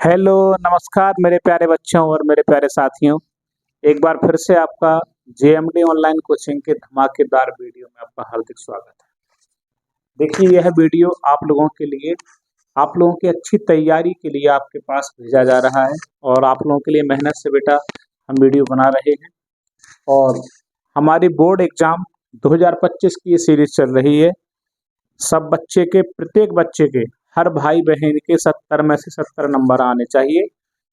Hello, नमस्कार मेरे प्यारे बच्चों और मेरे प्यारे साथियों। एक बार फिर से आपका जेएमडी ऑनलाइन कोचिंग के धमाकेदार वीडियो में आपका हार्दिक स्वागत है। देखिए, यह वीडियो आप लोगों की अच्छी तैयारी के लिए आपके पास भेजा जा रहा है और आप लोगों के लिए मेहनत से बेटा हम वीडियो बना रहे हैं। और हमारी बोर्ड एग्जाम 2025 की ये सीरीज चल रही है। सब बच्चे के, प्रत्येक बच्चे के, हर भाई बहन के 70 में से 70 नंबर आने चाहिए।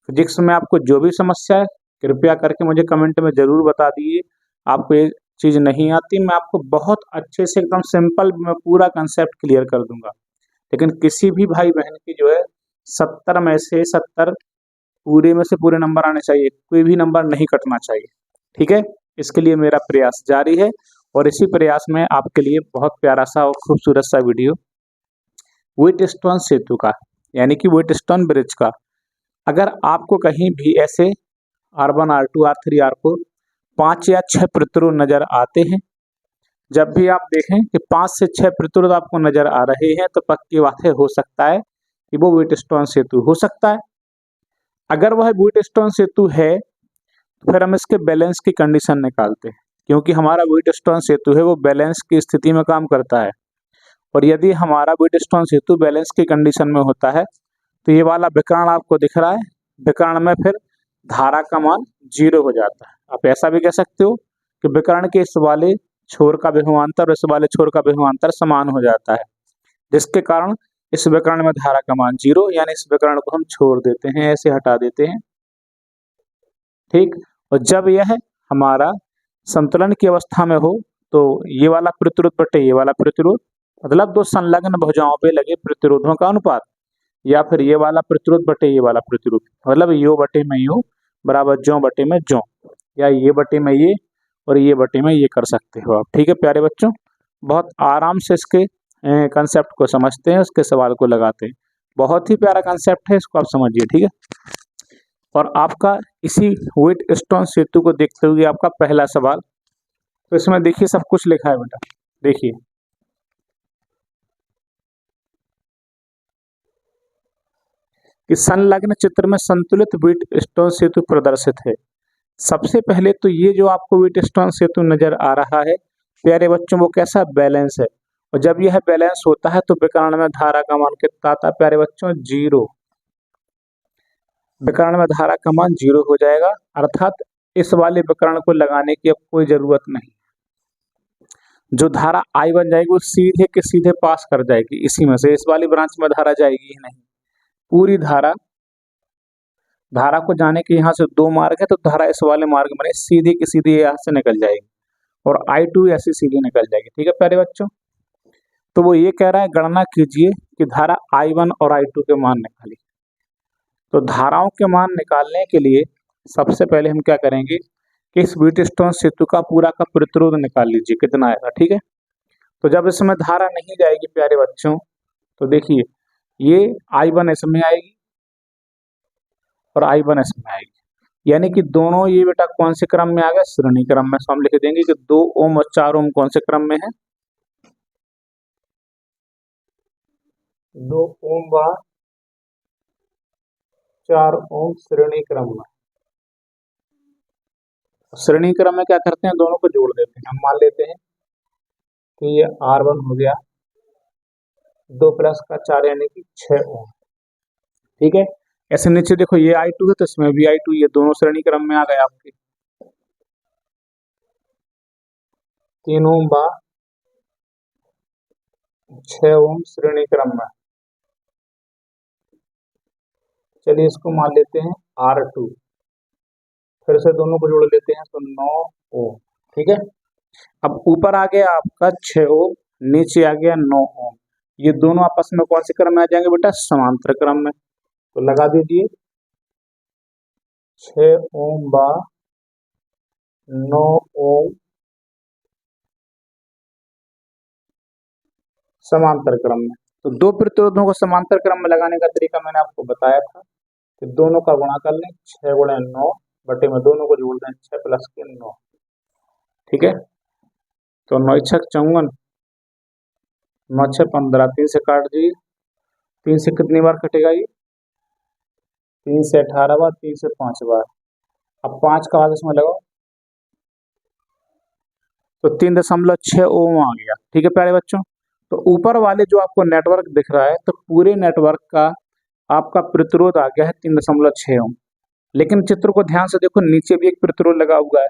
फिजिक्स में आपको जो भी समस्या है कृपया करके मुझे कमेंट में ज़रूर बता दीजिए। आपको ये चीज़ नहीं आती, मैं आपको बहुत अच्छे से एकदम सिंपल में पूरा कंसेप्ट क्लियर कर दूंगा। लेकिन किसी भी भाई बहन की जो है 70 में से 70 पूरे में से पूरे नंबर आने चाहिए, कोई भी नंबर नहीं कटना चाहिए। ठीक है, इसके लिए मेरा प्रयास जारी है और इसी प्रयास में आपके लिए बहुत प्यारा सा और खूबसूरत सा वीडियो व्हीटस्टोन सेतु का, यानी कि व्हीटस्टोन ब्रिज का। अगर आपको कहीं भी ऐसे R1 R2 R3 R4 5 या 6 प्रतिरोध नजर आते हैं, जब भी आप देखें कि 5 से 6 प्रतिरोध आपको नजर आ रहे हैं तो पक्की बात है, हो सकता है कि वो व्हीटस्टोन सेतु हो सकता है। अगर वह व्हीटस्टोन सेतु है तो फिर हम इसके बैलेंस की कंडीशन निकालते हैं, क्योंकि हमारा व्हीटस्टोन सेतु है वो बैलेंस की स्थिति में काम करता है। और यदि हमारा व्हीटस्टोन सेतु बैलेंस की कंडीशन में होता है तो ये वाला विकर्ण आपको दिख रहा है, विकर्ण में फिर धारा का मान 0 हो जाता है। आप ऐसा भी कह सकते हो कि विकर्ण के इस वाले छोर का विभवांतर और इस वाले छोर का विभवांतर समान हो जाता है, जिसके कारण इस विकर्ण में धारा का मान 0, यानी इस विकर्ण को हम छोड़ देते हैं, ऐसे हटा देते हैं। ठीक, और जब यह हमारा संतुलन की अवस्था में हो तो ये वाला प्रतिरोध बटे ये वाला प्रतिरोध, मतलब दो संलग्न भुजाओं पे लगे प्रतिरोधों का अनुपात, या फिर ये वाला प्रतिरोध बटे ये वाला प्रतिरोध, मतलब यो बटे में यो बराबर ज्यों बटे में ज्यों, या ये बटे में ये और ये बटे में ये कर सकते हो आप। ठीक है प्यारे बच्चों, बहुत आराम से इसके कंसेप्ट को समझते हैं, उसके सवाल को लगाते हैं। बहुत ही प्यारा कंसेप्ट है, इसको आप समझिए। ठीक है, और आपका इसी व्हीटस्टोन सेतु को देखते हुए आपका पहला सवाल, तो इसमें देखिए सब कुछ लिखा है बेटा। देखिए, कि संलग्न चित्र में संतुलित व्हीटस्टोन सेतु प्रदर्शित है। सबसे पहले तो ये जो आपको व्हीटस्टोन सेतु नजर आ रहा है प्यारे बच्चों, वो कैसा बैलेंस है। और जब यह बैलेंस होता है तो विकर्ण में धारा का मान कितना आता है प्यारे बच्चों? 0। विकर्ण में धारा का मान 0 हो जाएगा, अर्थात इस वाले विकर्ण को लगाने की अब कोई जरूरत नहीं। जो धारा आई बन जाएगी वो सीधे के सीधे पास कर जाएगी इसी में से, इस वाली ब्रांच में धारा जाएगी ही नहीं। पूरी धारा को जाने के यहाँ से 2 मार्ग है, तो धारा इस वाले मार्ग में सीधी की सीधी यहाँ से निकल जाएगी और I2 ऐसे सीधे निकल जाएगी। ठीक है प्यारे बच्चों, तो वो ये कह रहा है गणना कीजिए कि धारा I1 और I2 के मान निकालिए। तो धाराओं के मान निकालने के लिए सबसे पहले हम क्या करेंगे कि इस व्हीटस्टोन सेतु का पूरा का प्रतिरोध निकाल लीजिए कितना आएगा। ठीक है, तो जब इसमें धारा नहीं जाएगी प्यारे बच्चों, तो देखिए ये I1 इसमें आएगी और I1 इसमें आएगी, यानी कि दोनों ये बेटा कौन से क्रम में आ गए? श्रेणी क्रम में। तो हम लिख देंगे कि 2 ओम और 4 ओम कौन से क्रम में है? 2 ओम व 4 ओम श्रेणी क्रम में। श्रेणी क्रम में क्या करते हैं, दोनों को जोड़ देते हैं। हम मान लेते हैं कि ये R1 हो गया 2 प्लस का 4 यानी कि 6 ओम। ठीक है, ऐसे नीचे देखो ये I2 है तो इसमें भी I2, ये दोनों श्रेणी क्रम में आ गए आपके। 3 ओम व 6 ओम श्रेणी क्रम में। चलिए इसको मान लेते हैं R2, फिर से दोनों को जोड़ लेते हैं तो 9 ओम। ठीक है, अब ऊपर आ गया आपका 6 ओम, नीचे आ गया 9 ओम। ये दोनों आपस में कौन से क्रम में आ जाएंगे बेटा? समांतर क्रम में। तो लगा दीजिए 6 ओम व 9 ओम समांतर क्रम में। तो दो प्रतिरोधों को समांतर क्रम में लगाने का तरीका मैंने आपको बताया था कि दोनों का गुणा कर लें, 6 गुणे 9 बटे में दोनों को जोड़ दें, 6 प्लस के 9। ठीक है, तो 9 छक 54, 9 6 15, 3 से काट दीजिए। 3 से कितनी बार कटेगा ये? 3 से 18 बार, 3 से 5 बार। अब 5 का भाग इसमें लगाओ तो 3.6 ओम आ गया। ठीक है प्यारे बच्चों, तो ऊपर वाले जो आपको नेटवर्क दिख रहा है, तो पूरे नेटवर्क का आपका प्रतिरोध आ गया है 3.6 ओम। लेकिन चित्र को ध्यान से देखो, नीचे भी एक प्रतिरोध लगा हुआ है,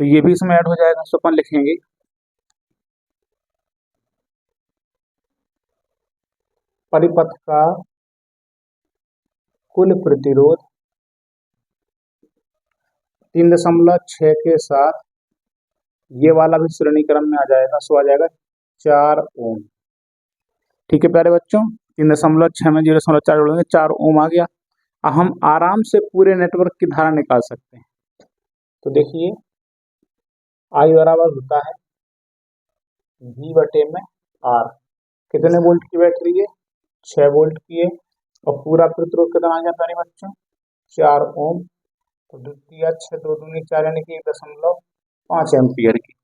तो ये भी इसमें ऐड हो जाएगा। तो अपन लिखेंगे परिपथ का कुल प्रतिरोध 3.6 के साथ ये वाला भी श्रेणी क्रम में आ जाएगा, सो आ जाएगा 4 ओम। ठीक है प्यारे बच्चों, 3.6 में 0.4 जोड़ेंगे, 4 ओम आ गया। अब हम आराम से पूरे नेटवर्क की धारा निकाल सकते हैं। तो देखिए आई बराबर होता है V बटे में R। कितने वोल्ट की बैटरी है? 6 वोल्ट की है। और पूरा प्रतिरोध कितना आ गया प्यारे बच्चों? 4 ओम। तो द्वितीय 6 2 दूनी 4 यानी कि 1.5 एम्पियर की।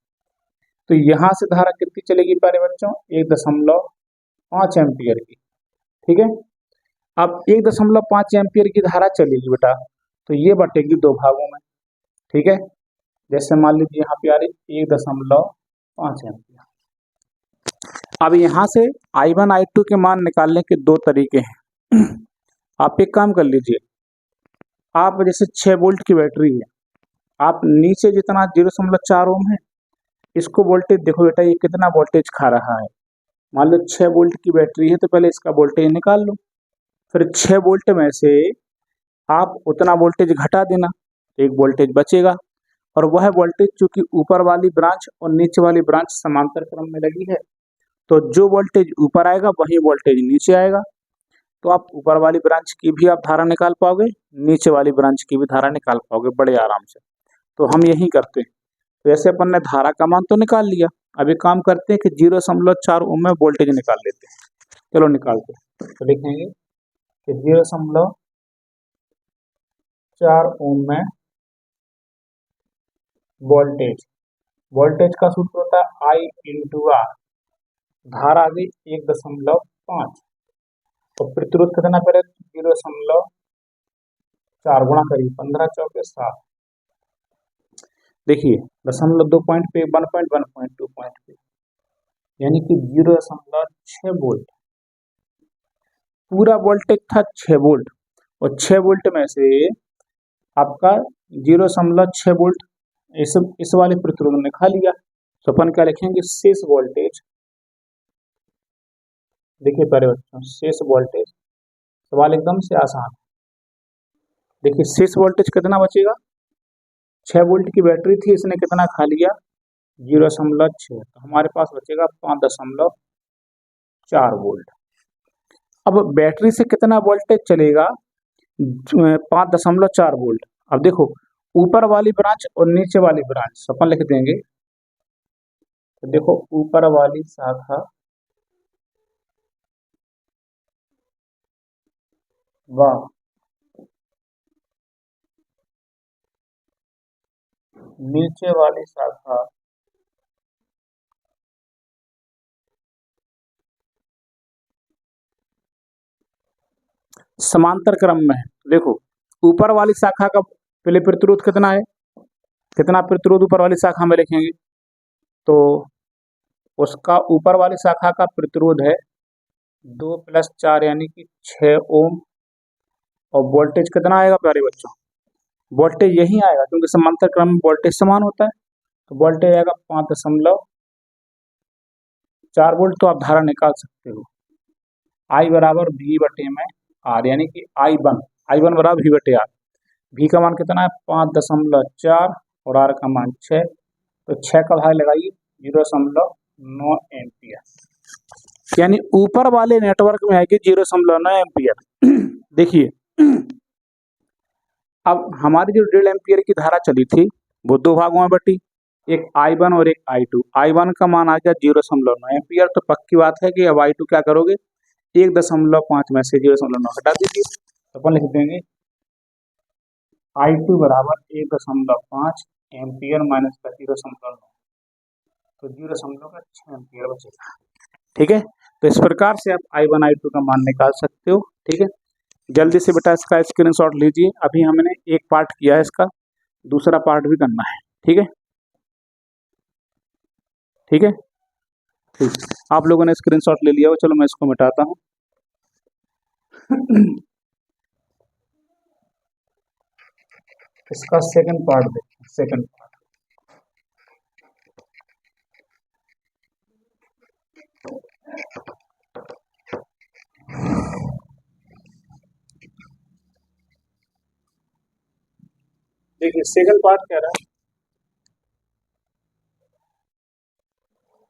तो यहाँ से धारा कितनी चलेगी प्यारे बच्चों? 1.5 एम्पियर की। ठीक है, अब 1.5 एम्पियर की धारा चलेगी बेटा, तो ये बटेगी 2 भागों में। ठीक है, जैसे मान लीजिए यहाँ पे आ रही 1.5 एम्पियर। अब यहाँ से I1 I2 के मान निकालने के 2 तरीके हैं। आप एक काम कर लीजिए, आप जैसे 6 वोल्ट की बैटरी है, आप नीचे जितना 0.4 ओम है, इसको वोल्टेज देखो बेटा, ये कितना वोल्टेज खा रहा है। मान लो 6 वोल्ट की बैटरी है, तो पहले इसका वोल्टेज निकाल लो, फिर 6 वोल्ट में से आप उतना वोल्टेज घटा देना, एक वोल्टेज बचेगा। और वह वोल्टेज चूंकि ऊपर वाली ब्रांच और नीचे वाली ब्रांच समांतर क्रम में लगी है, तो जो वोल्टेज ऊपर आएगा वही वोल्टेज नीचे आएगा। तो आप ऊपर वाली ब्रांच की भी आप धारा निकाल पाओगे, नीचे वाली ब्रांच की भी धारा निकाल पाओगे बड़े आराम से। तो हम यही करते हैं। तो जैसे अपन ने धारा का मान तो निकाल लिया, अब एक काम करते हैं कि 0.4 ओम में वोल्टेज निकाल लेते हैं। चलो निकालते हैं। तो लिखेंगे कि 0.4 ओम में वोल्टेज, वोल्टेज का सूत्र होता है I इंटू आर। धारा आ गई 1.5, तो प्रतिरोध कितना पड़े? 0.4 गुणा करिए, 15 चौके 7। देखिए 0.2 पॉइंट पे 1.2 पॉइंट पे, यानी कि 0.6 वोल्ट। पूरा वोल्टेज था 6 वोल्ट, और 6 वोल्ट में से आपका 0.6 वोल्ट इस वाले प्रतिरोध ने खा लिया। तो अपन क्या लिखेंगे? शेष वोल्टेज। देखिए प्यारे बच्चों, शेष वोल्टेज, सवाल एकदम से आसान। देखिए शेष वोल्टेज कितना बचेगा? 6 वोल्ट की बैटरी थी, इसने कितना खा लिया? 0.6। तो हमारे पास बचेगा 5.4 वोल्ट। अब बैटरी से कितना वोल्टेज चलेगा? 5.4 वोल्ट। अब देखो ऊपर वाली ब्रांच और नीचे वाली ब्रांच अपन लिख देंगे। तो देखो ऊपर वाली शाखा व नीचे वाली शाखा समांतर क्रम में है। देखो ऊपर वाली शाखा का पहले प्रतिरोध कितना है? कितना प्रतिरोध ऊपर वाली शाखा में लिखेंगे? तो उसका ऊपर वाली शाखा का प्रतिरोध है 2 + 4 यानी कि 6 ओम। और वोल्टेज कितना आएगा प्यारे बच्चों? वोल्टेज यही आएगा, क्योंकि समांतर क्रम में वोल्टेज समान होता है। तो वोल्टेज आएगा 5.4 वोल्ट। तो आप धारा निकाल सकते हो, I बराबर V बटे में R, यानी कि I1 बराबर V बटे R। V का मान कितना है? 5.4 और R का मान 6। तो 6 का भाग लगाइए, 0.9 एम्पियर। यानी ऊपर वाले नेटवर्क में आएगी 0.9 एम्पियर। देखिए अब हमारी जो 1.5 एम्पियर की धारा चली थी वो 2 भागों में बटी, एक I1 और एक I2। I1 का मान आ गया 0.9 एम्पियर। तो पक्की बात है कि अब I2 क्या करोगे? 1.5 में से 0.9 हटा दीजिए। तो अपन लिख देंगे I2 बराबर 1.5 एम्पियर माइनस का 0.9, तो 0.6 एम्पियर बचेगा। ठीक है, तो इस प्रकार से आप I1 I2 का मान निकाल सकते हो। ठीक है, जल्दी से बेटा इसका स्क्रीनशॉट लीजिए। अभी हमने एक पार्ट किया है, इसका दूसरा पार्ट भी करना है। ठीक है, ठीक है, ठीक। आप लोगों ने स्क्रीनशॉट ले लिया हो, चलो मैं इसको मिटाता हूँ। इसका सेकंड पार्ट देखिए, सेकंड पार्ट। देखिए सेकंड पार्ट कह रहा है,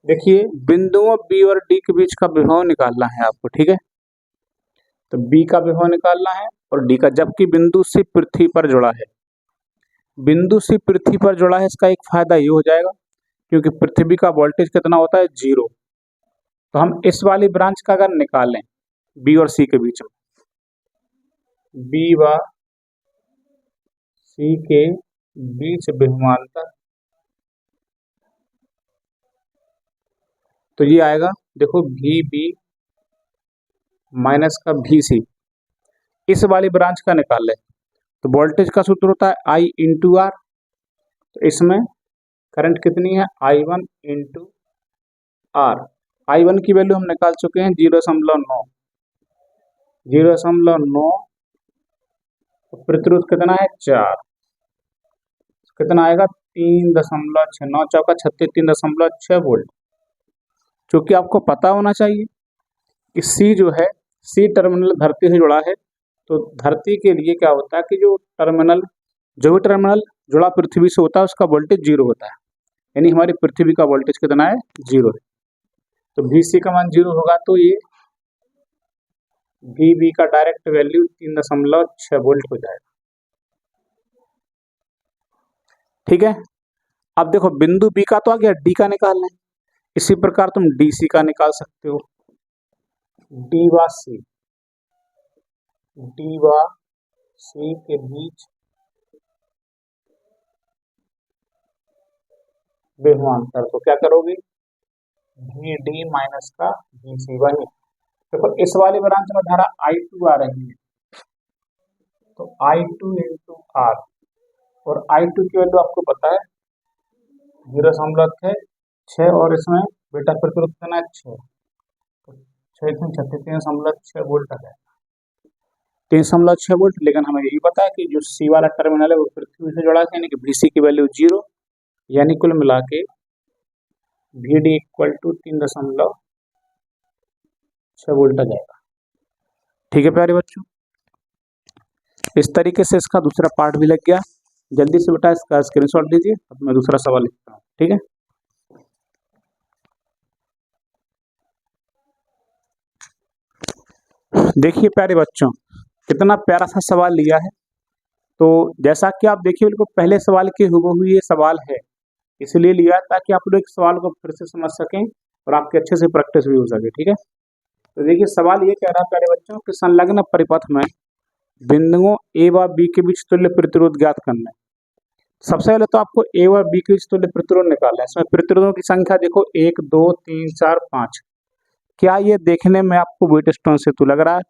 देखिए बिंदुओं बी और डी के बीच का विभव निकालना है आपको। ठीक है, तो बी का विभव निकालना है और डी का, जबकि बिंदु सी पृथ्वी पर जुड़ा है। बिंदु सी पृथ्वी पर जुड़ा है, इसका एक फायदा ये हो जाएगा क्योंकि पृथ्वी का वोल्टेज कितना होता है, 0। तो हम इस वाली ब्रांच का अगर निकालें बी और सी के बीच में, बी व सी के बीच विभवांतर, तो ये आएगा देखो वी बी माइनस का वी सी। इस वाली ब्रांच का निकाल ले तो वोल्टेज का सूत्र होता है आई इंटू आर। तो इसमें करंट कितनी है, I one into R. I one की वैल्यू हम निकाल चुके हैं 0.9, 0.9। प्रतिरोध कितना है, 4। कितना आएगा, 3.6, 9 चौका 36, 3.6 वोल्ट। क्योंकि आपको पता होना चाहिए कि सी जो है, सी टर्मिनल धरती से जुड़ा है। तो धरती के लिए क्या होता है कि जो भी टर्मिनल जुड़ा पृथ्वी से होता है उसका वोल्टेज 0 होता है। यानी हमारी पृथ्वी का वोल्टेज कितना है, 0 है। तो Vc का मान 0 होगा तो ये Vb का डायरेक्ट वैल्यू 3.6 वोल्ट हो जाएगा। ठीक है, अब देखो बिंदु बी का तो आ गया, डी का निकालना है। इसी प्रकार तुम डीसी का निकाल सकते हो। डी व सी, डी व सी के बीच विभवांतर, तो क्या करोगे, वी डी माइनस का वी सी। वही देखो इस वाली ब्रांच में धारा I2 आ रही है, तो I2 इंटू आर, और I2 की वैल्यू आपको पता है 0.6, और इसमें बेटा प्रतिरोध कितना है, 6। तो 6 वोल्ट आ जाएगा, 3.6 वोल्ट। लेकिन हमें यही पता है कि जो सी वाला टर्मिनल है वो पृथ्वी से जुड़ा है, यानी कि Vc की वैल्यू 0, यानी कुल मिला के Vd इक्वल टू 3.6 वोल्ट आ जाएगा। ठीक है प्यारे बच्चों, इस तरीके से इसका दूसरा पार्ट भी लग गया। जल्दी से बेटा इसका स्क्रीनशॉट लीजिए, अब मैं दूसरा सवाल लिखता हूँ। ठीक है, देखिए प्यारे बच्चों कितना प्यारा सा सवाल लिया है। तो जैसा कि आप देखिए बिल्कुल पहले सवाल के हुबहू ये सवाल है, इसलिए लिया ताकि आप लोग सवाल को फिर से समझ सकें और आपके अच्छे से प्रैक्टिस भी हो सके। ठीक है, तो देखिए सवाल ये कह रहा है प्यारे बच्चों कि संलग्न परिपथ में बिंदुओं ए व बी के बीच तुल्य प्रतिरोध ज्ञात करना है। सबसे पहले तो आपको ए व बी के बीच तुल्य प्रतिरोध निकालना है। इसमें प्रतिरोधों की संख्या देखो 1 2 3 4 5। क्या ये देखने में आपको व्हीटस्टोन सेतु लग रहा है?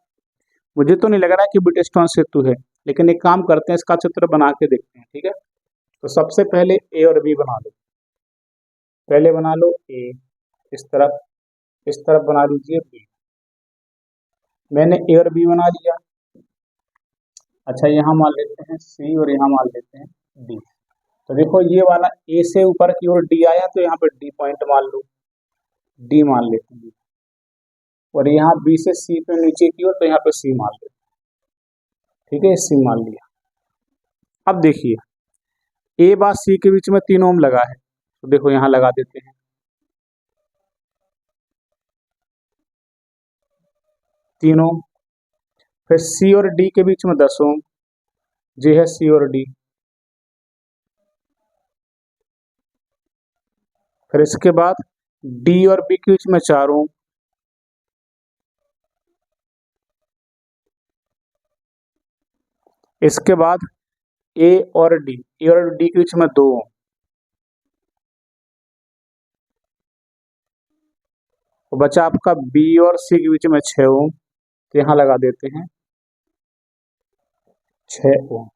मुझे तो नहीं लग रहा है कि व्हीटस्टोन सेतु है, लेकिन एक काम करते हैं, इसका चित्र बना के देखते हैं। ठीक है, तो सबसे पहले ए और बी बना लो। पहले बना लो ए, इस तरफ बना लीजिए बी। मैंने ए और बी बना लिया। अच्छा यहाँ मान लेते हैं सी और यहाँ मान लेते हैं डी। तो देखो ये वाला ए से ऊपर की ओर डी आया, तो यहाँ पे डी पॉइंट मान लो, डी मान लेते हैं। और यहाँ बी से सी पे नीचे की ओर, तो यहाँ पे सी मान लेते हैं। ठीक है, सी मान लिया। अब देखिए ए बार सी के बीच में 3 ओम लगा है, तो देखो यहाँ लगा देते हैं 3 ओम। फिर सी और डी के बीच में 10 ओम, जी है सी और डी। फिर इसके बाद डी और बी के बीच में 4 ओम। इसके बाद ए और डी के बीच में 2 ओम। तो बचा आपका बी और सी के बीच में 6 ओम, तो यहाँ लगा देते हैं 6 ओम।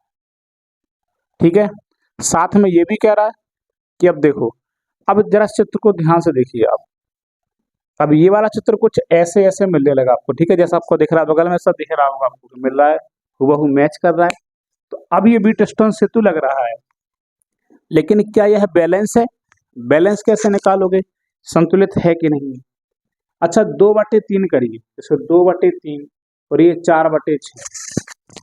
ठीक है, साथ में ये भी कह रहा है कि अब देखो, अब जरा चित्र को ध्यान से देखिए आप। अब ये वाला चित्र कुछ ऐसे ऐसे मिलने लगा आपको। ठीक है, जैसा आपको दिख रहा है बगल में, सब दिख रहा होगा आपको, मिल रहा है, हुबहू मैच कर रहा है। तो अब ये बीटस्टोन सेतु लग रहा है, लेकिन क्या यह बैलेंस है? बैलेंस कैसे निकालोगे? संतुलित है कि नहीं? अच्छा, 2/3 करिए, जैसे 2/3 और ये 4/6।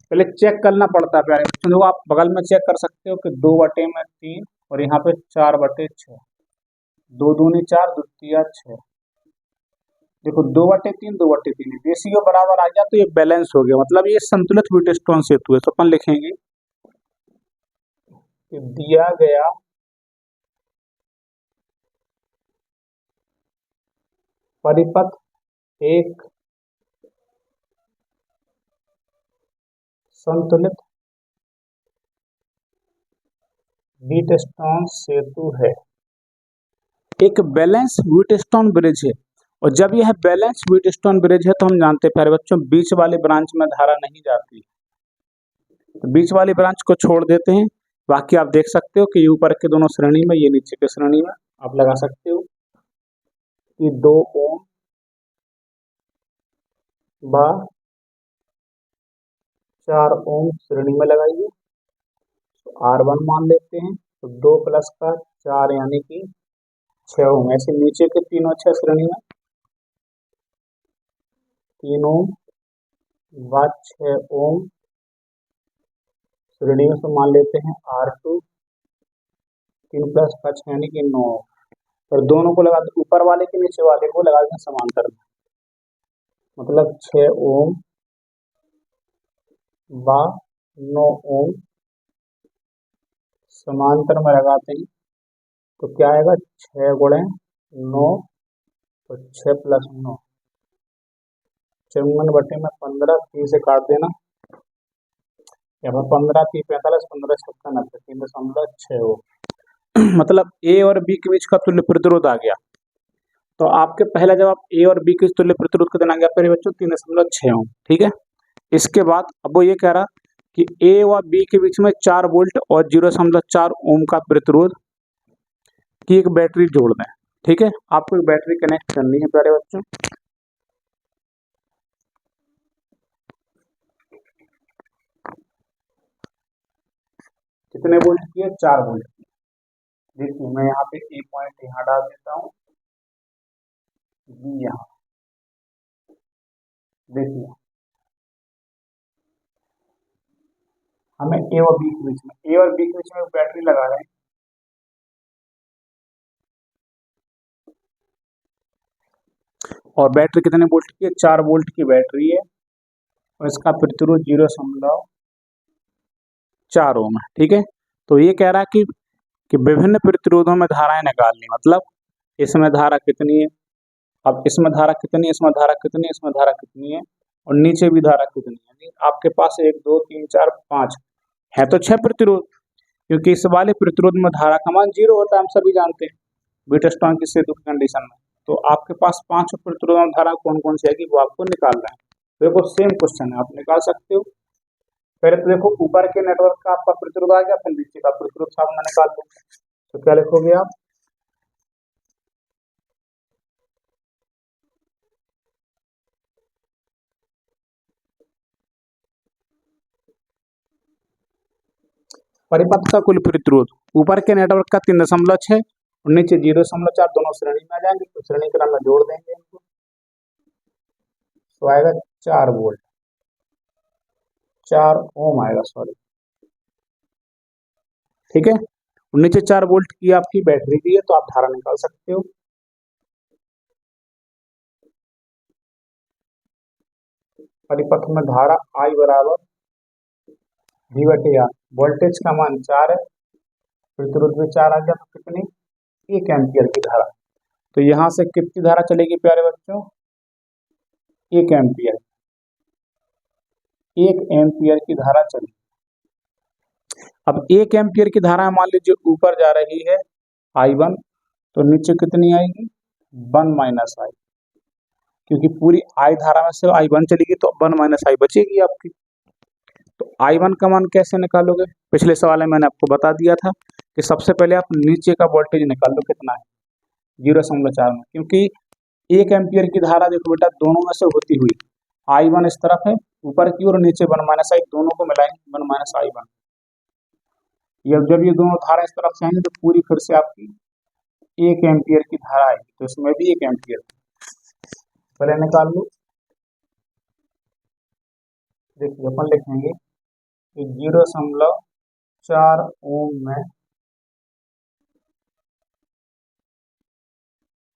पहले चेक करना पड़ता है प्यारे बच्चों। देखो, आप बगल में चेक कर सकते हो कि 2/3 और यहाँ पे 4/6, 2 दूनी 4, 2 तिया 6। देखो, 2/3 2/3, रेशियो बराबर आ गया तो ये बैलेंस हो गया, मतलब ये संतुलित व्हीटस्टोन सेतु है। तो अपन लिखेंगे कि दिया गया परिपथ एक संतुलित व्हीटस्टोन सेतु है, एक बैलेंस व्हीटस्टोन ब्रिज है। और जब यह बैलेंस व्हीटस्टोन ब्रिज है तो हम जानते हैं प्यारे बच्चों, बीच वाले ब्रांच में धारा नहीं जाती, तो बीच वाली ब्रांच को छोड़ देते हैं। बाकी आप देख सकते हो कि ये ऊपर के दोनों श्रेणी में, ये नीचे के श्रेणी में। आप लगा सकते हो कि 2 ओम व 4 ओम श्रेणी में लगाइए, तो R1 मान लेते हैं। तो 2 प्लस का 4 यानी कि 6 ओम। ऐसे नीचे के तीनों 6 श्रेणी में, 3 ओम व 6 ओम श्रेणी में, तो मान लेते हैं R2। 3 प्लस का 6 यानी कि 9। और दोनों को लगा दो, ऊपर वाले के नीचे वाले को लगा दें समांतर में, मतलब 6 ओम व 9 ओम समांतर में लगाते हैं। तो क्या आएगा, 6 गुणे 9 तो 6 प्लस 9, 54/15, 3 से काट देना, यहाँ पर 15 3 45, 15 56 90, 3.6 ओम। मतलब ए और बी के बीच का तुल्य प्रतिरोध आ गया। तो आपके पहला जवाब ए और बी के तुल्य प्रतिरोध कितना आ गया मेरे बच्चों, 3.6 ओम। ठीक है, इसके बाद अब वो ये कह रहा कि ए व बी के बीच में 4 वोल्ट और 0.4 ओम का प्रतिरोध की एक बैटरी जोड़ दें। ठीक है, आपको एक बैटरी कनेक्ट करनी है प्यारे बच्चों। कितने वोल्ट की है? 4 वोल्ट की। देखिए, मैं यहाँ पे ए पॉइंट यहाँ डाल देता हूँ, बी यहाँ। देखिए, हमें ए और बी के बीच में बैटरी लगा रहे हैं। और बैटरी कितने वोल्ट की है? 4 वोल्ट की बैटरी है, और इसका प्रतिरोध 0.4 ओम है। ठीक है, तो ये कह रहा है कि विभिन्न प्रतिरोधों में धाराएं निकालनी, मतलब इसमें धारा कितनी है, अब इसमें धारा कितनी है, इसमें धारा कितनी है, इसमें धारा कितनी है, और नीचे भी धारा कितनी है। यानी आपके पास 1 2 3 4 5 है, तो 6 प्रतिरोध, क्योंकि इस वाले प्रतिरोध में धारा का मान 0 होता है, हम सभी जानते हैं व्हीटस्टोन की सेतु की कंडीशन में। तो आपके पास 5 प्रतिरोध में धारा कौन कौन सी आएगी वो आपको निकालना है। देखो, सेम क्वेश्चन है, आप निकाल सकते हो। पहले तो देखो, ऊपर के नेटवर्क का आपका प्रतिरोध आ गया, फिर नीचे का प्रतिरोध सामने निकाल दो। तो क्या लिखोगे आप? परिपथ का कुल प्रतिरोध ऊपर के नेटवर्क का 3.6 और नीचे 0.4, दोनों श्रेणी में आ जाएंगे, तो श्रेणी क्रम में जोड़ देंगे इनको, तो आएगा 4 वोल्ट, 4 ओम आएगा, सॉरी। ठीक है, और नीचे 4 वोल्ट की आपकी बैटरी भी है, तो आप धारा निकाल सकते हो। परिपथ में धारा I बराबर V/R, वोल्टेज का मान 4 है, प्रतिरोध में 4 आ गया, तो कितनी? 1 एम्पियर की धारा। तो यहाँ से कितनी धारा चलेगी प्यारे बच्चों? 1 एम्पियर, 1 एम्पियर की धारा चलेगी। अब 1 एम्पियर की धारा मान लीजिए ऊपर जा रही है I1, तो नीचे कितनी आएगी? 1 माइनस I, क्योंकि पूरी I धारा में से I1 चलेगी, तो 1 माइनस I बचेगी आपकी। तो I1 का मान कैसे निकालोगे? पिछले सवाल में मैंने आपको बता दिया था कि सबसे पहले आप नीचे का वोल्टेज निकाल लो कितना है, 0.4 में, क्योंकि 1 एम्पियर की धारा देखो बेटा दोनों में से होती हुई I1 इस तरफ है ऊपर की और नीचे 1 - I, दोनों को मिलाएंगे 1 - I1। जब ये दोनों धारा इस तरफ से आएंगे तो पूरी फिर से आपकी 1 एम्पियर की धारा आएगी, तो इसमें भी 1 एम्पियर पहले निकाल लो। देखिए अपन लिखेंगे कि 0.4 ओम में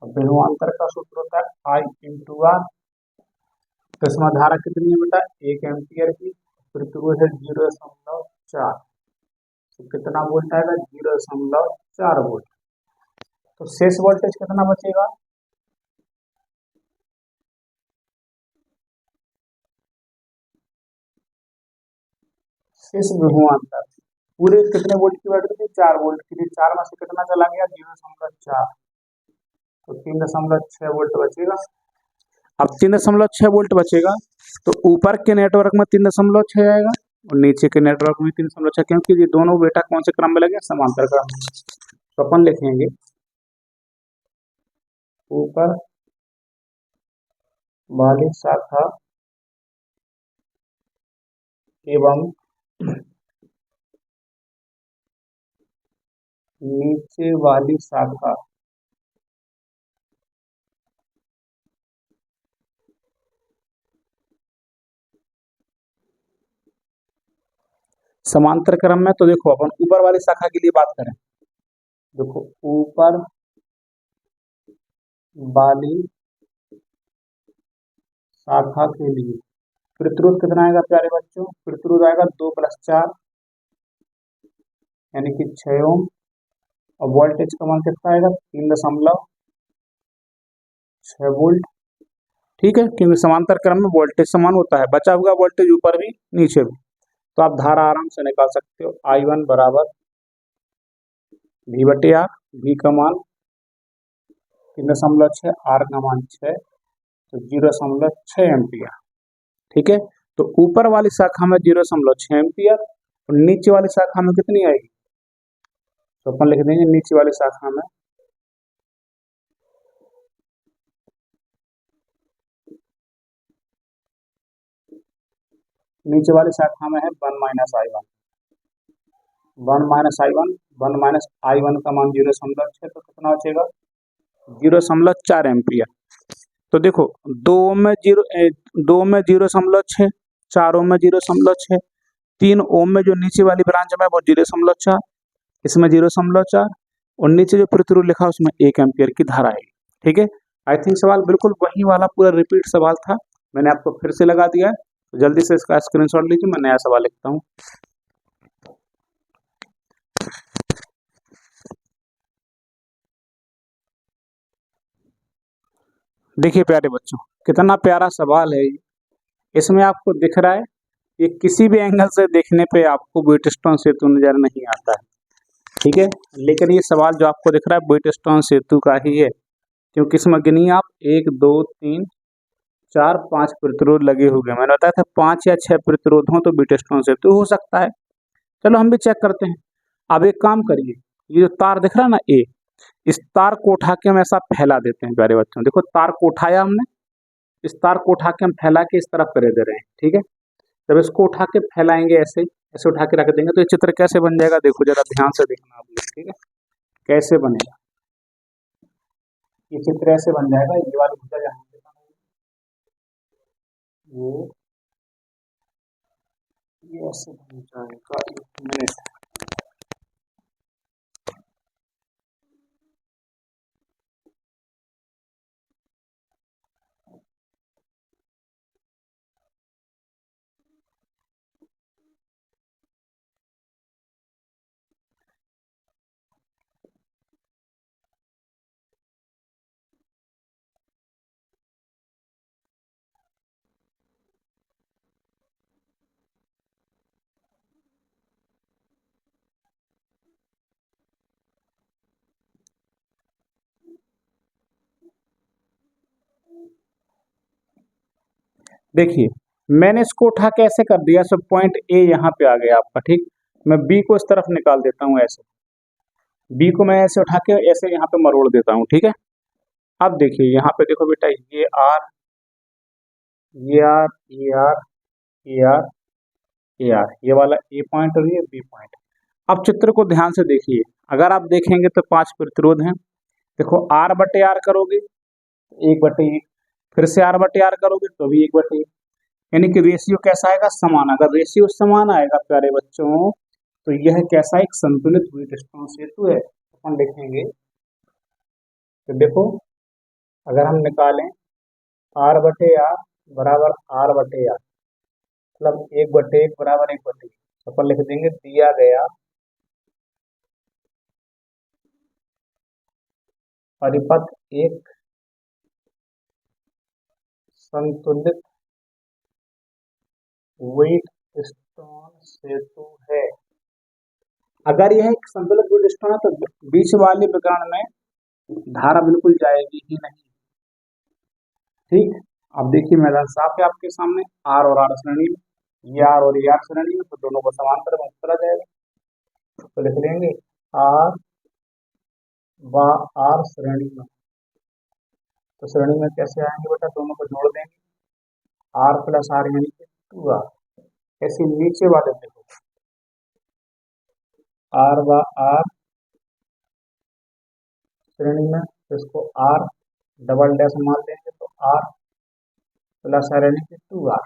विभवांतर का सूत्र होता है I × R। तो इसमें धारा कितनी है बेटा? 1 एम्पियर की, प्रतिरोध है 0.4, तो कितना वोल्ट आएगा? 0.4 वोल्ट। तो शेष वोल्टेज कितना बचेगा? शेष विभवांतर पूरे कितने वोल्ट की बैटरी थी? 4 वोल्ट की थी, 4 में से कितना चला गया? 0.4, तो 3.6 वोल्ट बचेगा। अब 3.6 वोल्ट बचेगा तो ऊपर के नेटवर्क में 3.6 आएगा और नीचे के नेटवर्क में 3.6, क्योंकि ये दोनों बेटा कौन से क्रम में लगे? समांतर क्रम में। तो अपन लिखेंगे ऊपर वाली शाखा एवं नीचे वाली शाखा समांतर क्रम में। तो देखो अपन ऊपर वाली शाखा के लिए बात करें, देखो ऊपर वाली शाखा के लिए प्रतिरोध कितना आएगा प्यारे बच्चों? प्रतिरोध आएगा 2 + 4 यानी कि 6 ओम, और वोल्टेज का मान कितना आएगा? 3.6 वोल्ट। ठीक है, क्योंकि समांतर क्रम में वोल्टेज समान होता है, बचा हुआ वोल्टेज ऊपर भी नीचे भी। तो आप धारा आराम से निकाल सकते हो, I1 बराबर V/R, V का मान 3.6, R का मान 6, तो 0.6 एम्पियर। ठीक है, तो ऊपर वाली शाखा में 0.6 एम्पियर और नीचे वाली शाखा में कितनी आएगी? तो अपन लिख देंगे नीचे वाली शाखा में है 1 - I1, 1 - I1 का मान 0.6, तो कितना बचेगा? 0.4 एम्पियर। तो देखो 2 में 0.6, 4 ओम में 0.6, 3 ओम में जो नीचे वाली ब्रांच में वो 0.4, इसमें 0.4 और नीचे जो प्रतिरोध लिखा उसमें 1 एम्पियर की धारा है। ठीक है, आई थिंक सवाल बिल्कुल वही वाला पूरा रिपीट सवाल था, मैंने आपको फिर से लगा दिया है, तो जल्दी से इसका स्क्रीनशॉट लीजिए, मैं नया सवाल लिखता हूँ। देखिए प्यारे बच्चों, कितना प्यारा सवाल है ये। इसमें आपको दिख रहा है ये किसी भी एंगल से देखने पे आपको व्हीटस्टोन सेतु नजर नहीं आता है। ठीक है, लेकिन ये सवाल जो आपको दिख रहा है व्हीटस्टोन सेतु का ही है, क्योंकि इसमें गिनिए आप 1 2 3 4 5 प्रतिरोध लगे हुए हैं। मैंने बताया था 5 या 6 प्रतिरोध हो तो व्हीटस्टोन सेतु हो सकता है। चलो हम भी चेक करते हैं। अब एक काम करिए, ये जो तार दिख रहा है ना ए, इस तार को उठा के हम ऐसा फैला देते हैं प्यारे बच्चों। देखो तार को उठाया हमने, इस तार को उठा के हम फैला के इस तरफ करे दे रहे हैं। ठीक है, जब इसको उठा के फैलाएंगे ऐसे ऐसे उठा के रख देंगे तो ये चित्र कैसे बन जाएगा? देखो जरा ध्यान से देखना आप लोग। ठीक है, कैसे बनेगा ये चित्र? ऐसे बन जाएगा, ये वाली भुजा जहाँ वो ये ऐसे बन जाएगा। 1 मिनट, देखिए मैंने इसको उठा के ऐसे कर दिया, सब पॉइंट ए यहाँ पे आ गया आपका, ठीक। मैं बी को इस तरफ निकाल देता हूँ, ऐसे बी को मैं ऐसे उठा के ऐसे यहाँ पे मरोड़ देता हूँ, ठीक है। अब देखिए यहाँ पे देखो बेटा, ये आर, ये आर, ये आर, ये आर, ये आर, ये वाला ए पॉइंट और ये बी पॉइंट। अब चित्र को ध्यान से देखिए, अगर आप देखेंगे तो 5 प्रतिरोध हैं। देखो आर बटे आर करोगे 1/1, फिर से आर बटे आर करोगे तो भी 1/1, यानी कि रेशियो कैसा आएगा, समान। अगर रेशियो समान आएगा प्यारे बच्चों, तो यह कैसा एक संतुलित व्हीटस्टोन सेतु है। अपन लिखेंगे तो देखो, अगर हम निकालें आर बटे आर बराबर आर बटे आर, मतलब 1/1 बराबर 1/1, तो अपन लिख देंगे दिया गया परिपथ एक संतुलित व्हीटस्टोन सेतु है। अगर यह एक संतुलित व्हीटस्टोन है तो बीच वाले विकर्ण में धारा बिल्कुल जाएगी ही नहीं, ठीक। अब देखिए मैदान साफ है आपके सामने, आर और आर श्रेणी में, ये आर और ये आर श्रेणी में, तो दोनों को समांतर में चला जाएगा। तो लिख लेंगे आर व आर श्रेणी में, तो श्रेणी में कैसे आएंगे बेटा, दोनों को जोड़ देंगे, आर प्लस आर यानी कि 2r। ऐसे नीचे वाले देखो, आर व आर श्रेणी में, तो इसको आर डबल डैश मान देंगे, तो आर प्लस आर यानी कि 2r।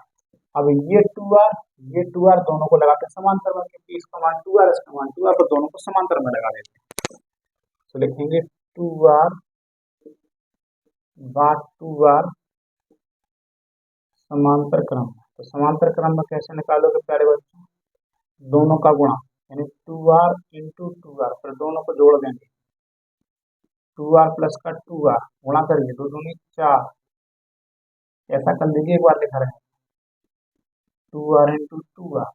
अब ये 2r दोनों को लगाते हैं समांतर में, क्योंकि इसका मान 2r, इसका मान 2r, तो दोनों को समांतर में लगा देते हैं। तो लिखेंगे 2r बा 2r समांतर क्रम। तो समांतर क्रम में कैसे निकालोगे प्यारे बच्चों, दोनों का गुणा, यानी 2r इंटू 2r, फिर दोनों को जोड़ देंगे, 2r प्लस का 2r गुणा करेंगे, 2 दूनी 4, ऐसा कर लीजिए, एक बार लिखा रहे 2r इंटू 2r,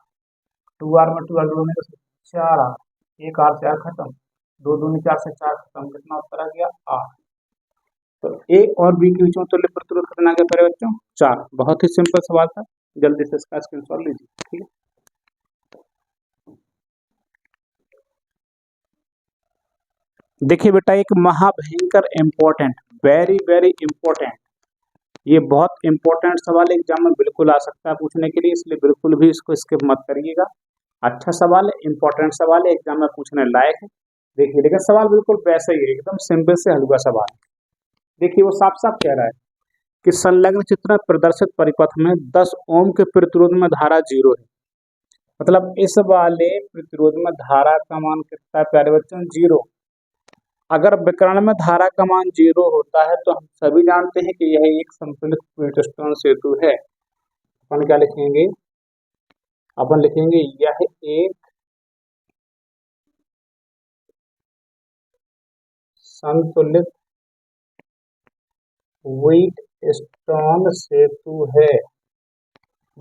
2r में 2r जोड़ने से 4r, एक r से r खत्म, 2 दूनी 4 से 4 खत्म, कितना उत्तर आ गया 8। तो ए और बी के बीच में तुल्य प्रतिरोध कितना आ गया प्यारे बच्चों, 4। बहुत ही सिंपल सवाल था, जल्दी से इसका स्क्रीनशॉट लीजिए, ठीक है। देखिए बेटा, एक महाभयंकर इंपॉर्टेंट, वेरी वेरी इंपॉर्टेंट, ये बहुत इंपॉर्टेंट सवाल एग्जाम में बिल्कुल आ सकता है पूछने के लिए, इसलिए बिल्कुल भी इसको स्किप मत करिएगा। अच्छा सवाल है, इंपॉर्टेंट सवाल है, एग्जाम में पूछने लायक है। देखिए, लेकिन सवाल बिल्कुल वैसे ही है, एकदम सिंपल से हलवा सवाल है। देखिए वो साफ साफ कह रहा है कि संलग्न चित्र में प्रदर्शित परिपथ में 10 ओम के प्रतिरोध में धारा 0 है। मतलब इस वाले प्रतिरोध में धारा का मान कितना है प्यारे बच्चों, 0। अगर विकर्ण में धारा का मान 0 होता है तो हम सभी जानते हैं कि यह एक संतुलित व्हीटस्टोन सेतु है। अपन क्या लिखेंगे, अपन लिखेंगे यह एक संतुलित व्हीटस्टोन सेतु है।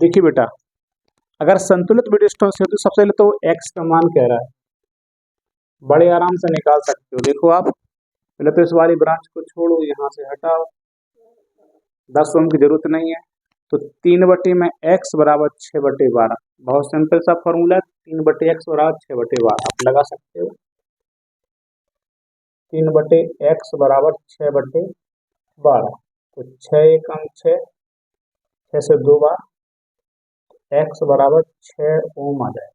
देखिए बेटा, अगर संतुलित व्हीटस्टोन सेतु, सबसे पहले तो x का मान कह रहा है, बड़े आराम से निकाल सकते हो। देखो आप पहले तो इस वाली ब्रांच को छोड़ो, यहाँ से हटाओ, 10 ओम की जरूरत नहीं है, तो 3 में x बराबर 6/12, बहुत सिंपल सा फॉर्मूला, 3/x बराबर 6/12 आप लगा सकते हो। 3/x बराबर 6/12, तो 6 एकम 6, 6 से 2 बार, x बराबर 6 ओम आ जाएगा।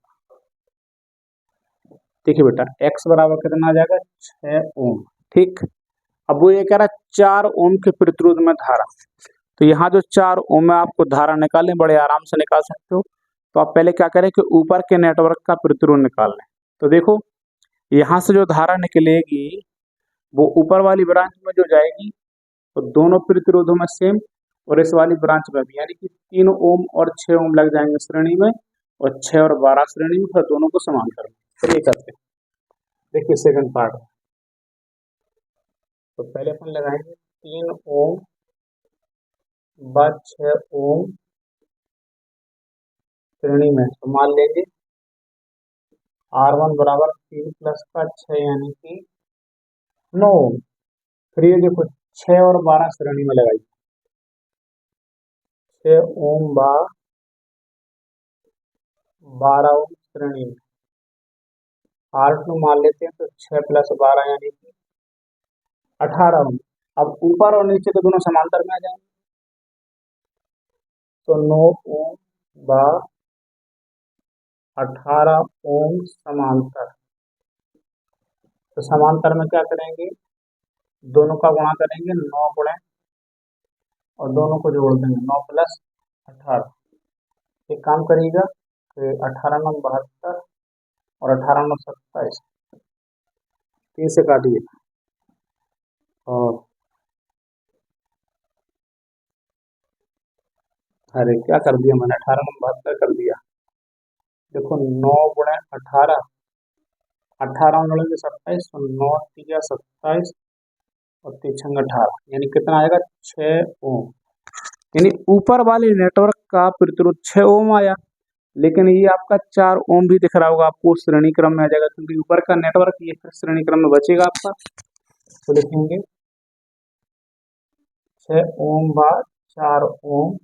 देखिए बेटा, x बराबर कितना आ जाएगा, 6 ओम, ठीक। अब वो ये कह रहा है 4 ओम के प्रतिरोध में धारा, तो यहाँ जो 4 ओम है आपको धारा निकालें, बड़े आराम से निकाल सकते हो। तो आप पहले क्या करें कि ऊपर के नेटवर्क का प्रतिरोध निकाल लें। तो देखो यहाँ से जो धारा निकलेगी वो ऊपर वाली ब्रांच में जो जाएगी, तो दोनों प्रतिरोधों में सेम, और इस वाली ब्रांच में भी, यानी कि 3 ओम और 6 ओम लग जाएंगे श्रेणी में, और 6 और 12 श्रेणी में, फिर दोनों को समान कर चलिए करते हैं। देखिए सेकंड पार्ट, तो पहले अपन लगाएंगे 3 ओम व 6 ओम श्रेणी में, तो मान लेंगे R1 बराबर 3 प्लस का 6 यानी कि 9 ओम। फिर ये देखो 6 और 12 श्रेणी में लगाइए, 6 ओम व 12 ओम श्रेणी में, R2 मान लेते हैं तो 6 + 12 यानी कि 18 ओम। अब ऊपर और नीचे तो दोनों समांतर में आ जाएंगे, तो 9 ओम व 18 ओम समांतर। तो समांतर में क्या करेंगे, दोनों का गुणा करेंगे, 9 गुणे और दोनों को जोड़ देंगे, 9 + 18। एक काम करिएगा कि 18 9 72 और 18 9 27, 3 से काटिए और अरे क्या कर दिया मैंने, 18 9 72 कर दिया। देखो 9 गुणे 18, 18 9 27, तो 9 3 27 और 3 18, यानी कितना आएगा, 6 ओम। यानी ऊपर वाले नेटवर्क का प्रतिरोध 6 ओम आया, लेकिन ये आपका 4 ओम भी दिख रहा होगा आपको, श्रेणी क्रम में आ जाएगा, क्योंकि ऊपर का नेटवर्क ये फिर श्रेणी क्रम में बचेगा आपका। तो लिखेंगे 6 ओम व 4 ओम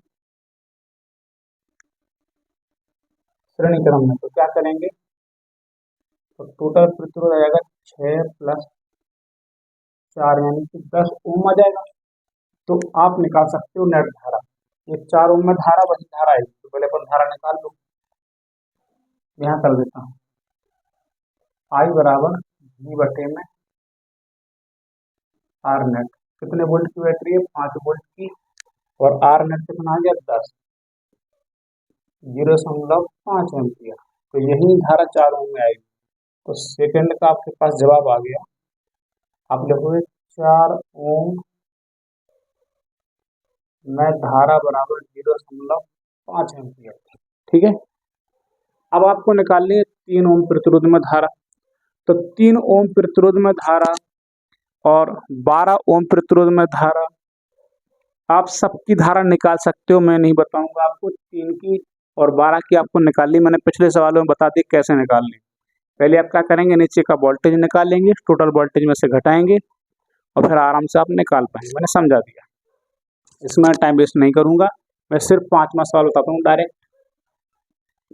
श्रेणी क्रम में। तो क्या करेंगे, तो टोटल प्रतिरोध आ जाएगा 6 + 4 यानी कि 10 ओम आ जाएगा। तो आप निकाल सकते हो नेट धारा, ये 4 ओम में धारा वही धारा है, तो पहले अपन धारा निकाल लो। यहाँ कर देता हूँ, I बराबर V में R नेट, कितने वोल्ट की बैटरी है, 5 वोल्ट की, और R नेट कितना आ गया, 10, 0.5 एम्पियर। तो यही धारा 4 ओम में आएगी। तो सेकंड का आपके पास जवाब आ गया, आप लिखोगे 4 ओम में धारा बराबर 0.5 एम्पियर। ठीक है, अब आपको निकालनी है 3 ओम प्रतिरोध में धारा। तो 3 ओम प्रतिरोध में धारा और 12 ओम प्रतिरोध में धारा, आप सबकी धारा निकाल सकते हो, मैं नहीं बताऊंगा आपको। 3 की और 12 की आपको निकालनी, मैंने पिछले सवालों में बता दी कैसे निकालनी। पहले आप क्या करेंगे, नीचे का वोल्टेज निकालेंगे, टोटल वोल्टेज में से घटाएंगे और फिर आराम से आप निकाल पाएंगे। मैंने समझा दिया, इसमें टाइम वेस्ट नहीं करूंगा, मैं सिर्फ 5वां सवाल बताता हूँ डायरेक्ट।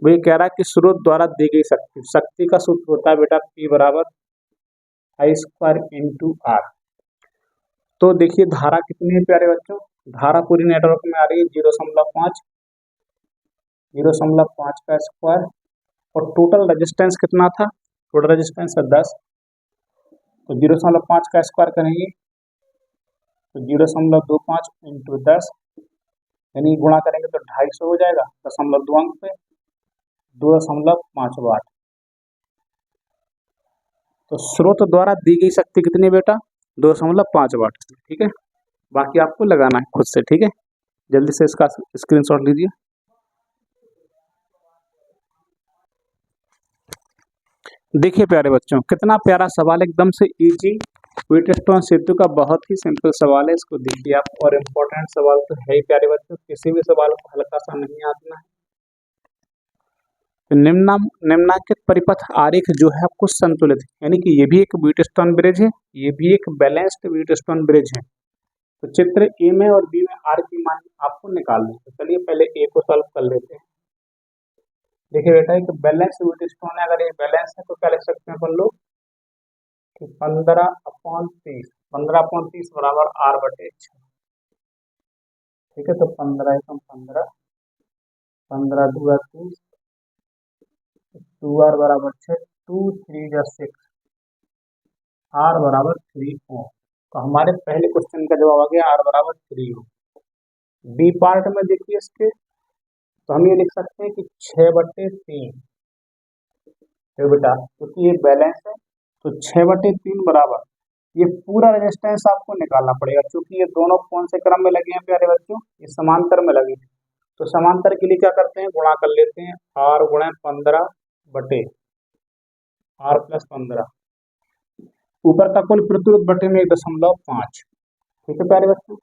वही कह रहा है कि स्रोत द्वारा दी गई शक्ति, शक्ति का सूत्र होता है बेटा P बराबर I² × R। तो देखिए धारा कितनी है प्यारे बच्चों, धारा पूरी नेटवर्क में आ रही है 0.5, 0.5 का स्क्वायर, और टोटल रेजिस्टेंस कितना था, टोटल रेजिस्टेंस है 10, तो 0.5 का स्क्वायर करेंगे तो 0.25 × 10, यानी गुणा करेंगे तो 250 हो जाएगा, 0.2 अंक पे 2.5 वाट। तो स्रोत द्वारा दी गई शक्ति कितनी बेटा, 2.5 वाट। ठीक है, बाकी आपको लगाना है खुद से। ठीक है, जल्दी से इसका स्क्रीनशॉट लीजिए। देखिए प्यारे बच्चों, कितना प्यारा सवाल, एकदम से इजी। व्हीटस्टोन सेतु का बहुत ही सिंपल सवाल है, इसको देखिए आप, और इम्पोर्टेंट सवाल तो है ही प्यारे बच्चों, किसी भी सवाल को हल्का सा नहीं आना है। तो निम्नांकित परिपथ आरेख जो है आपको संतुलित, यानी कि ये भी एक व्हीटस्टोन ब्रिज है, ये भी एक बैलेंस्ड व्हीटस्टोन ब्रिज है। तो चित्र ए में और बी में आर की मान आपको निकालनी है। तो चलिए पहले ए को सॉल्व कर लेते हैं। देखिए बेटा, एक बैलेंस व्हीटस्टोन है, अगर ये बैलेंस है तो क्या लिख सकते हैं अपन लोग कि 15/30, 15/30 बराबर R/6। ठीक है, तो 15 × 15, 15 × 2 = 30, 2R बराबर 6, 2 3 × 6, R बराबर 3 ओम। तो हमारे पहले क्वेश्चन का जवाब आ गया R बराबर 3 ओम। बी पार्ट में देखिए इसके, तो हम ये लिख सकते हैं कि 6/3। तो बेटा क्योंकि ये बैलेंस है तो 6/3 बराबर, ये पूरा रेजिस्टेंस आपको निकालना पड़ेगा, क्योंकि ये दोनों कौन से क्रम में लगे हैं प्यारे बच्चों, ये समांतर में लगे हैं। तो समांतर के लिए क्या करते हैं, गुणा कर लेते हैं, R × 15 बटे R + 15, ऊपर का कुल प्रतिरोध बटे में 1.5। ठीक है प्यारे बच्चों,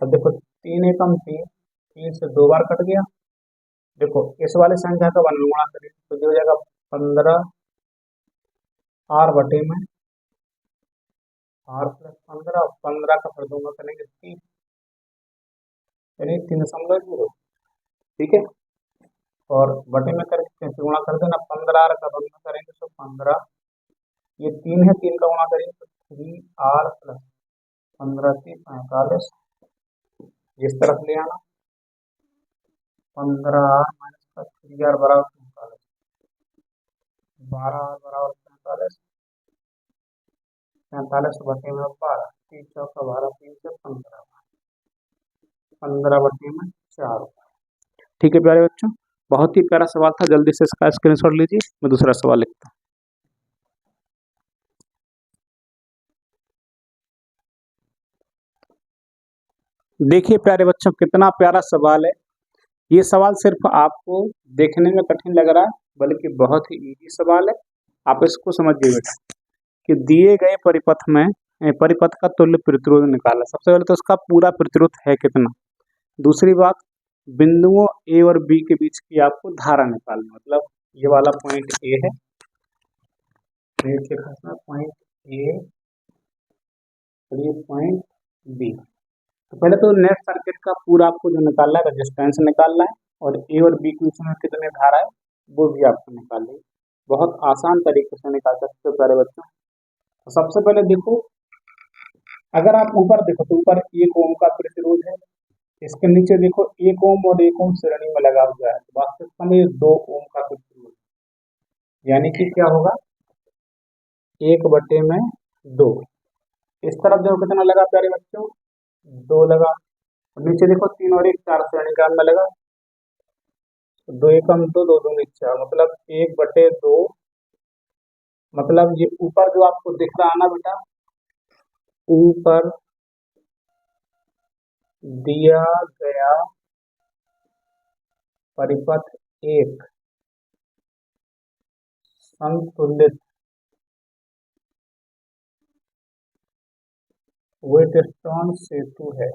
अब देखो 3 एकम 3, 3 से 2 बार कट गया। देखो इस वाले संख्या का वर्ग गुणा करें तो जो हो जाएगा 15 R बटे में R + 15, और 15 का फिर दोनों करेंगे 3, यानी 3.0। ठीक है, और बटे में करके से गुणा कर देना, 15R का गुणा करेंगे तो 15, ये 3 है, 3 का गुणा करेंगे तो 3R प्लस 15 से 45, इस तरफ ले आना, 15R माइनस का 3R बराबर 45, 12R बराबर 45, 45 बटे में 12, 3 चौका 12, 3 से 15, 15 बटे में 4। ठीक है प्यारे बच्चों, बहुत ही प्यारा सवाल था, जल्दी से इसका स्क्रीनशॉट लीजिए। मैं दूसरा सवाल लिखता हूँ। देखिए प्यारे बच्चों, कितना प्यारा सवाल है। ये सवाल सिर्फ आपको देखने में कठिन लग रहा है, बल्कि बहुत ही इजी सवाल है। आप इसको समझिए बेटा कि दिए गए परिपथ में परिपथ का तुल्य प्रतिरोध निकाला। सबसे पहले तो उसका पूरा प्रतिरोध है कितना। दूसरी बात, बिंदुओं ए और बी के बीच की आपको धारा निकालनी, मतलब ये वाला पॉइंट ए है, पॉइंट ए और ये पॉइंट बी। तो पहले तो नेट सर्किट का पूरा आपको जो निकालना है, रेजिस्टेंस निकालना है, और ए और बी के बीच में कितने धारा है वो भी आपको निकालनी है। बहुत आसान तरीके से निकाल सकते हो प्यारे बच्चों। तो सबसे पहले देखो, अगर आप ऊपर देखो तो ऊपर 1 ओम का प्रतिरोध है, इसके नीचे देखो 1 ओम और 1 ओम श्रेणी में लगा हुआ है, तो वास्तविकता में ये 2 ओम का प्रतिरोध, यानी कि क्या होगा 1/2। इस तरफ देखो कितना लगा प्यारे बच्चों, 2 लगा। नीचे देखो 3 और 1 4 श्रेणी क्रम में लगा, 2 एकम 2, 2 दूनी 4, मतलब 1/2। मतलब ये ऊपर जो आपको दिख रहा है ना बेटा, ऊपर दिया गया परिपथ एक संतुलित व्हीटस्टोन सेतु है।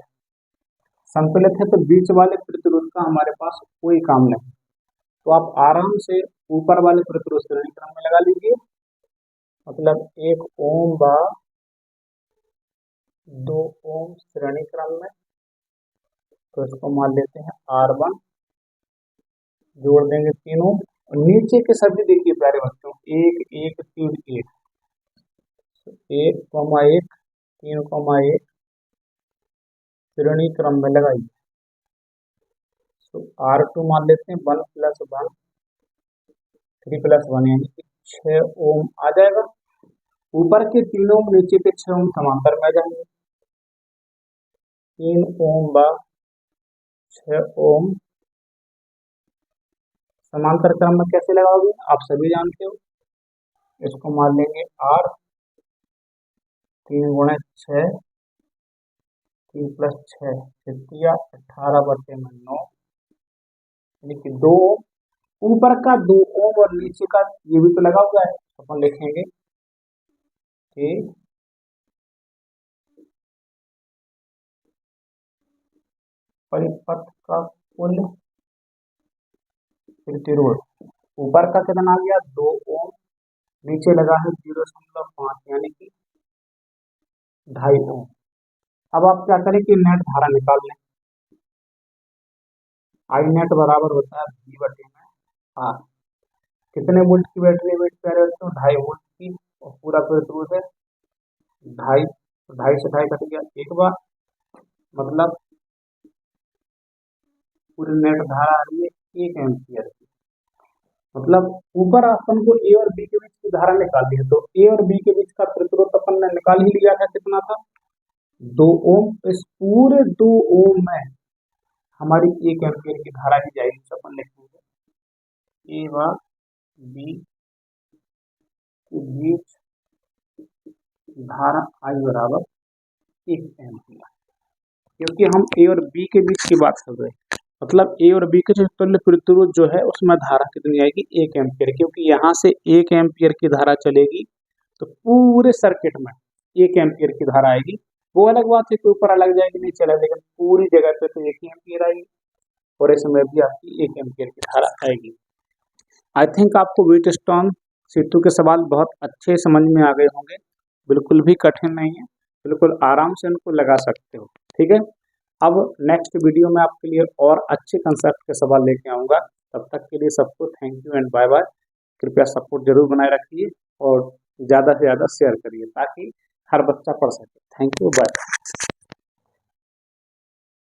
संतुलित है तो बीच वाले प्रतिरोध का हमारे पास कोई काम नहीं, तो आप आराम से ऊपर वाले प्रतिरोध श्रेणी क्रम में लगा लीजिए, मतलब 1 ओम व 2 ओम श्रेणी क्रम में। तो इसको मान लेते हैं R1, जोड़ देंगे 3 ओम, और नीचे के सभी देखिए प्यारे बच्चों 1 1 3 1, 1,1 3,1 श्रेणी क्रम में लगाइए। तो R2 मान लेते हैं 1 + 1 3 + 1, यानी कि 6 ओम आ जाएगा। ऊपर के 3 ओम नीचे के 6 ओम समांतर में आ जाएंगे, 3 ओम व 6 ओम समांतर क्रम में कैसे लगाओगे आप सभी जानते हो। इसको मान लेंगे R, 3 × 6, 3 + 6 कितना 18/9, यानी कि 2 ऊपर का 2 ओम और नीचे का ये भी तो लगा हुआ है। अपन लिखेंगे कि परिपथ का कुल प्रतिरोध ऊपर का कितना आ गया 2 ओम, नीचे लगा है 0.5, यानी कि 2.5 ओम। अब आप क्या करें कि नेट धारा निकाल लें। आई नेट बराबर होता है V/R। कितने वोल्ट की बैटरी है वेट प्यारे बच्चों, 2.5 वोल्ट की, और पूरा प्रतिरोध है 2.5, तो 2.5 से 2.5 कट गया एक बार, मतलब पूरी नेट धारा आ रही है 1 एम्पियर की। मतलब ऊपर अपन को ए और बी के बीच की धारा निकालनी है, तो ए और बी के बीच का प्रतिरोध अपन ने निकाल ही लिया था, कितना था 2 ओम। इस पूरे 2 ओम में हमारी 1 एम्पियर की धारा ही जाएगी। तो अपन लिखेंगे ए व बी के बीच धारा आई बराबर 1 एम्पियर, क्योंकि हम ए और बी के बीच की बात कर रहे हैं। मतलब ए और बी के जो तुल्य प्रतिरोध जो है उसमें धारा कितनी आएगी 1 एम्पियर, क्योंकि यहाँ से 1 एम्पियर की धारा चलेगी तो पूरे सर्किट में 1 एम्पियर की धारा आएगी। वो अलग बात है कि ऊपर अलग जाएगी नहीं चला, लेकिन पूरी जगह पे तो 1 ही एम्पियर आएगी, और इसमें भी आपकी 1 एम्पियर की धारा आएगी। आई थिंक आपको व्हीटस्टोन सेतु के सवाल बहुत अच्छे समझ में आ गए होंगे, बिल्कुल भी कठिन नहीं है, बिल्कुल आराम से उनको लगा सकते हो। ठीक है, अब नेक्स्ट वीडियो में आपके लिए और अच्छे कंसेप्ट के सवाल लेके आऊँगा। तब तक के लिए सबको thank you and bye bye. कृपया सपोर्ट जरूर बनाए रखिए और ज़्यादा से ज़्यादा शेयर करिए ताकि हर बच्चा पढ़ सके। Thank you, bye.